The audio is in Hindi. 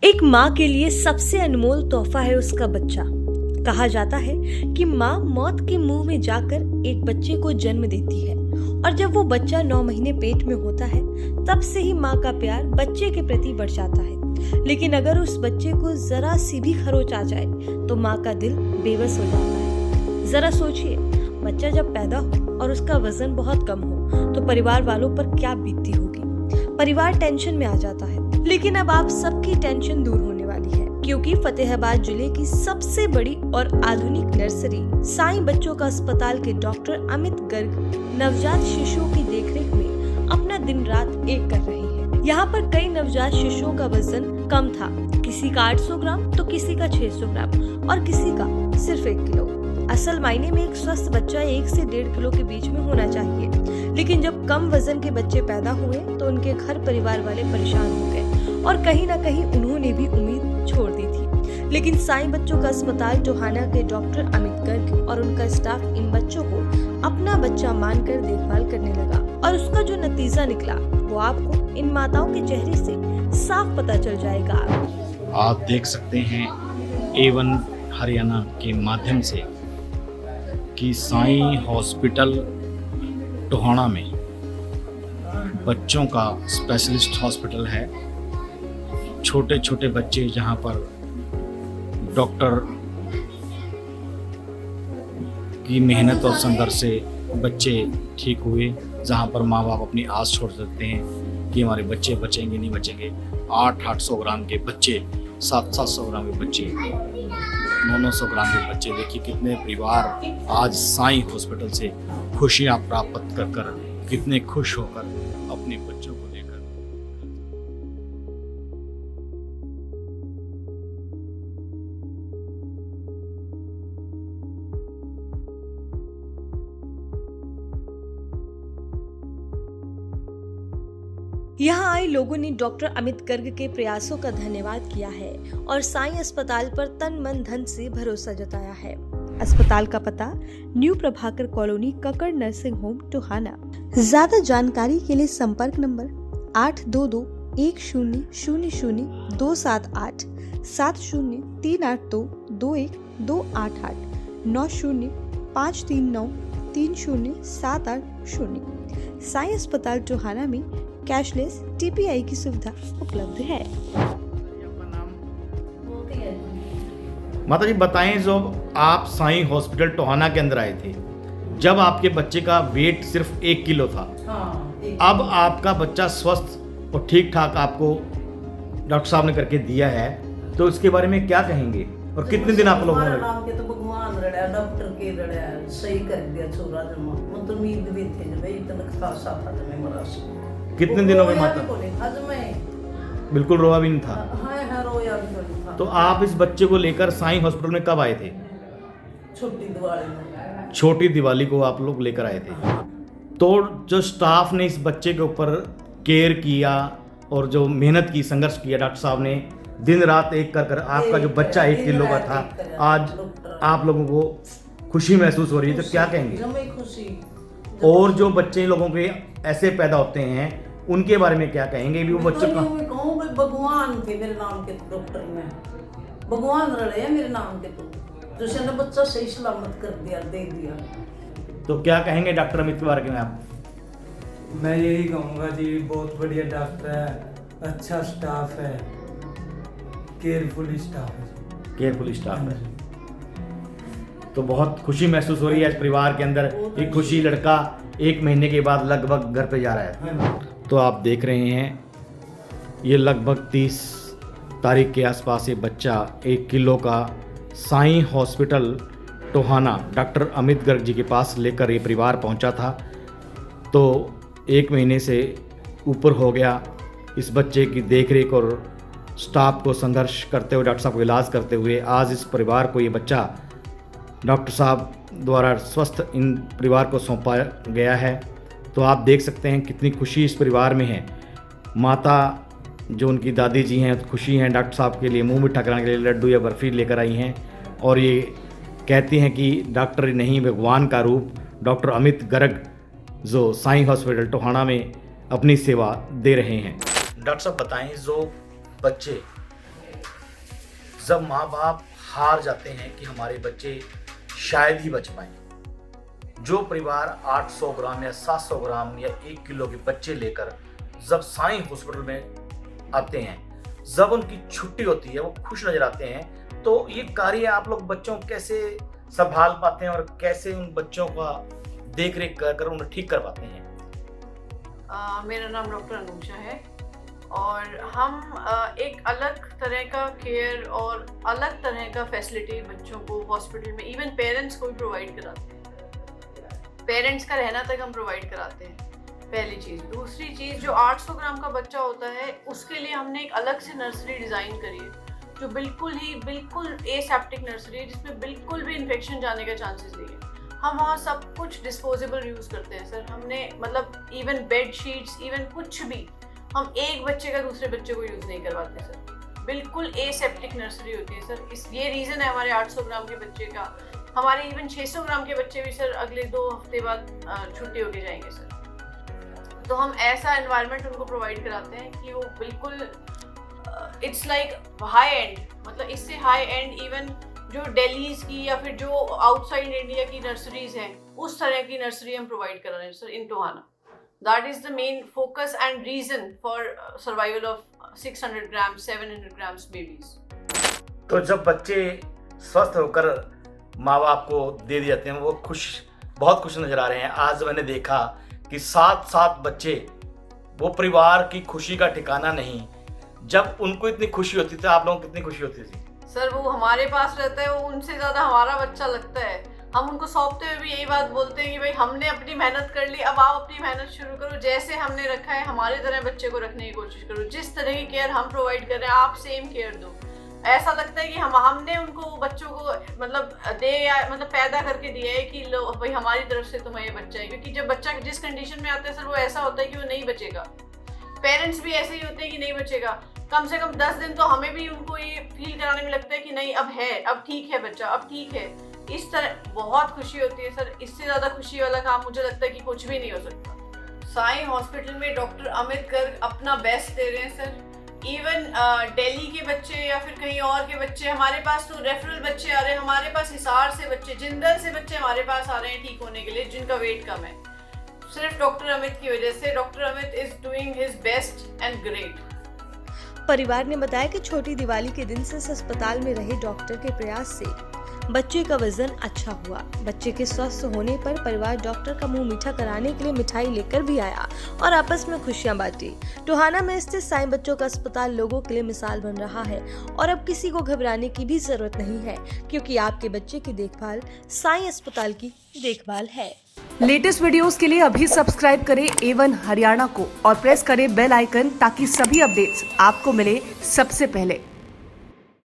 एक माँ के लिए सबसे अनमोल तोहफा है उसका बच्चा। कहा जाता है कि माँ मौत के मुंह में जाकर एक बच्चे को जन्म देती है और जब वो बच्चा 9 महीने पेट में होता है तब से ही माँ का प्यार बच्चे के प्रति बढ़ जाता है। लेकिन अगर उस बच्चे को जरा सी भी खरोच आ जाए तो माँ का दिल बेबस हो जाता है। जरा सोचिए, बच्चा जब पैदा हो और उसका वजन बहुत कम हो तो परिवार वालों पर क्या बीतती होगी। परिवार टेंशन में आ जाता है। लेकिन अब आप सबकी टेंशन दूर होने वाली है, क्योंकि फतेहाबाद जिले की सबसे बड़ी और आधुनिक नर्सरी साईं बच्चों का अस्पताल के डॉक्टर अमित गर्ग नवजात शिशुओं की देखरेख में अपना दिन रात एक कर रहे हैं। यहाँ पर कई नवजात शिशुओं का वजन कम था, किसी का 800 ग्राम तो किसी का 600 ग्राम और किसी का सिर्फ 1 किलो। असल मायने में एक स्वस्थ बच्चा 1 से 1.5 किलो के बीच में होना चाहिए। लेकिन जब कम वजन के बच्चे पैदा हुए तो उनके घर परिवार वाले परेशान हो गए और कहीं ना कहीं उन्होंने भी उम्मीद छोड़ दी थी। लेकिन साईं बच्चों का अस्पताल टोहाना के डॉक्टर अमित गर्ग और उनका स्टाफ इन बच्चों को अपना बच्चा मानकर देखभाल करने लगा और उसका जो नतीजा निकला वो आपको इन माताओं के चेहरे से साफ पता चल जाएगा। आप देख सकते हैं A1 हरियाणा के माध्यम से कि साईं हॉस्पिटल टोहाना में बच्चों का स्पेशलिस्ट हॉस्पिटल है। छोटे छोटे बच्चे जहां पर डॉक्टर की मेहनत और संघर्ष से बच्चे ठीक हुए, जहां पर माँ बाप अपनी आस छोड़ सकते हैं कि हमारे बच्चे बचेंगे नहीं बचेंगे। 800 ग्राम के बच्चे, 700 ग्राम के बच्चे, 900 ग्राम के बच्चे, देखिए कितने परिवार आज साईं हॉस्पिटल से खुशियां प्राप्त कर कर कितने खुश होकर अपने बच्चों को लेकर। यहाँ आए लोगों ने डॉक्टर अमित गर्ग के प्रयासों का धन्यवाद किया है और साईं अस्पताल पर तन मन धन से भरोसा जताया है। अस्पताल का पता new Prabhakar colony, Kakar nursing home, Tohana. ज्यादा जानकारी के लिए संपर्क नंबर 8221000278 7038221288 9053930780। साईं अस्पताल टोहाना में कैशलेस TPI की सुविधा उपलब्ध है। माता जी बताएं, जो आप साईं हॉस्पिटल टोहाना के अंदर आए थे, जब आपके बच्चे का वेट सिर्फ 1 किलो था, अब आपका बच्चा स्वस्थ और ठीक ठाक आपको डॉक्टर साहब ने करके दिया है, तो इसके बारे में क्या कहेंगे और कितने दिन आप लोगों ने तो भगवान रड़ा डॉक्टर के रड़ा सही कर दिया छोरा जमा मतलब उम्मीद भी थे भाई इतना खासा था जमे मरा से। कितने दिनों में माता? आज मैं बिल्कुल रोया भी नहीं था। हाँ रोया भी नहीं था। तो आप इस बच्चे को लेकर साईं हॉस्पिटल में कब आए थे? छोटी दिवाली में। छोटी दिवाली को आप लोग लेकर आए थे। तो जो स्टाफ ने इस बच्चे के ऊपर केयर किया और जो मेहनत की, संघर्ष किया, डॉक्टर साहब ने दिन रात एक कर आपका जो बच्चा 1 किलो का था, आज आप लोगों को खुशी महसूस हो रही है, तो क्या कहेंगे? खुशी। और जो बच्चे लोगों के ऐसे पैदा होते हैं उनके बारे में क्या कहेंगे? भी वो बच्चों का भगवान थे मेरे नाम के डॉक्टर में, भगवान रहे मेरे नाम के, तो जिसने बच्चा सही सलामत कर दिया, दे दिया। तो क्या कहेंगे डॉक्टर अमित के बारे में आप? मैं यही कहूँगा जी, बहुत बढ़िया डॉक्टर है, अच्छा स्टाफ है, केयरफुल स्टाफ है। केयरफुल स्टाफ है। तो बहुत खुशी महसूस हो रही है इस परिवार के अंदर। एक खुशी लड़का 1 महीने के बाद लगभग घर पे जा रहा है। तो आप देख रहे हैं ये लगभग 30 तारीख के आसपास ये बच्चा 1 किलो का साईं हॉस्पिटल टोहाना डॉक्टर अमित गर्ग जी के पास लेकर ये परिवार पहुंचा था। तो 1 महीने से ऊपर हो गया इस बच्चे की देखरेख और स्टाफ को संघर्ष करते हुए, डॉक्टर साहब को इलाज करते हुए आज इस परिवार को ये बच्चा डॉक्टर साहब द्वारा स्वस्थ इन परिवार को सौंपा गया है। तो आप देख सकते हैं कितनी खुशी इस परिवार में है। माता जो उनकी दादी जी हैं खुशी हैं, डॉक्टर साहब के लिए मुंह मीठा कराने के लिए लड्डू या बर्फ़ी लेकर आई हैं और ये कहती हैं कि डॉक्टर नहीं भगवान का रूप डॉक्टर अमित गर्ग जो साईं हॉस्पिटल टोहाना में अपनी सेवा दे रहे हैं। डॉक्टर साहब बताएं, जो बच्चे जब माँ बाप हार जाते हैं कि हमारे बच्चे शायद ही बच पाएं। जो परिवार 800 ग्राम या 700 ग्राम या 1 किलो के बच्चे लेकर जब साईं हॉस्पिटल में आते हैं, जब उनकी छुट्टी होती है, वो खुश नजर आते हैं, तो ये कार्य आप लोग बच्चों को कैसे संभाल पाते हैं और कैसे उन बच्चों का देख रेख कर उन्हें ठीक कर पाते हैं? मेरा नाम डॉक्टर अनुजा है और हम एक अलग तरह का केयर और अलग तरह का फैसिलिटी बच्चों को हॉस्पिटल में इवन पेरेंट्स को भी प्रोवाइड कराते हैं। पेरेंट्स का रहना तक हम प्रोवाइड कराते हैं, पहली चीज़। दूसरी चीज़, जो 800 ग्राम का बच्चा होता है उसके लिए हमने एक अलग से नर्सरी डिज़ाइन करी है, जो बिल्कुल एसेप्टिक नर्सरी है, जिसमें बिल्कुल भी इन्फेक्शन जाने का चांसेस नहीं है। हम वहाँ सब कुछ डिस्पोजेबल यूज़ करते हैं सर। हमने मतलब इवन बेड शीट्स, इवन कुछ भी हम एक बच्चे का दूसरे बच्चे को यूज़ नहीं करवाते सर। बिल्कुल एसेप्टिक नर्सरी होती है सर। ये रीज़न है हमारे 800 ग्राम के बच्चे का। हमारे इवन 600 ग्राम के बच्चे भी सर अगले 2 हफ्ते बाद छुट्टी होके जाएंगे सर। तो हम ऐसा एनवायरनमेंट उनको प्रोवाइड कराते हैं कि वो बिल्कुल इट्स लाइक हाई एंड, मतलब इससे हाई एंड इवन जो दिल्लीज की या फिर जो आउटसाइड इंडिया की नर्सरीज हैं, उस तरह की नर्सरी हम प्रोवाइड कर रहे हैं sir in Tohana. That is the main focus and reason for survival of 600 grams 700 grams babies. तो जब बच्चे स्वस्थ होकर माँ बाप को दे दिए जाते हैं, वो बहुत खुश नजर आ रहे हैं। आज मैंने देखा कि 7 बच्चे, वो परिवार की खुशी का ठिकाना नहीं। जब उनको इतनी खुशी होती थी, आप लोगों को कितनी खुशी होती थी? सर वो हमारे पास रहता है, वो उनसे ज़्यादा हमारा बच्चा लगता है। हम उनको सौंपते हुए भी यही बात बोलते हैं कि भाई हमने अपनी मेहनत कर ली, अब आप अपनी मेहनत शुरू करो। जैसे हमने रखा है हमारे तरह बच्चे को रखने की कोशिश करो। जिस तरह की केयर हम प्रोवाइड कर रहे हैं, आप सेम केयर दो। ऐसा लगता है कि हमने उनको बच्चों को मतलब पैदा करके दिया है कि लो भाई हमारी तरफ से तुम्हें ये बच्चा है। क्योंकि जब बच्चा जिस कंडीशन में आता है सर, वो ऐसा होता है कि वो नहीं बचेगा। पेरेंट्स भी ऐसे ही होते हैं कि नहीं बचेगा। कम से कम 10 दिन तो हमें भी उनको ये फील कराने में लगता है कि नहीं अब है, अब ठीक है बच्चा, अब ठीक है। इस तरह बहुत खुशी होती है सर। इससे ज़्यादा खुशी वाला काम मुझे लगता है कि कुछ भी नहीं हो सकता। साईं हॉस्पिटल में डॉक्टर अमित गर्ग अपना बेस्ट दे रहे हैं सर। इवन दिल्ली के बच्चे या फिर कहीं और के बच्चे, हमारे पास तो रेफरल बच्चे आ रहे हैं। हमारे पास हिसार से बच्चे, जिंदल से बच्चे हमारे पास आ रहे हैं ठीक होने के लिए, जिनका वेट कम है। सिर्फ डॉक्टर अमित की वजह से। Doctor Amit is doing his best and great. परिवार ने बताया कि छोटी दिवाली के दिन से इस अस्पताल में रहे डॉक्टर के प्रयास से बच्चे का वजन अच्छा हुआ। बच्चे के स्वस्थ होने पर परिवार डॉक्टर का मुंह मीठा कराने के लिए मिठाई लेकर भी आया और आपस में खुशियां बांटी। टोहाना में स्थित साईं बच्चों का अस्पताल लोगों के लिए मिसाल बन रहा है और अब किसी को घबराने की भी जरूरत नहीं है, क्योंकि आपके बच्चे की देखभाल साईं अस्पताल की देखभाल है। लेटेस्ट वीडियोस के लिए अभी सब्सक्राइब करें A1 हरियाणा को और प्रेस करें बेल आइकन, ताकि सभी अपडेट्स आपको मिले सबसे पहले।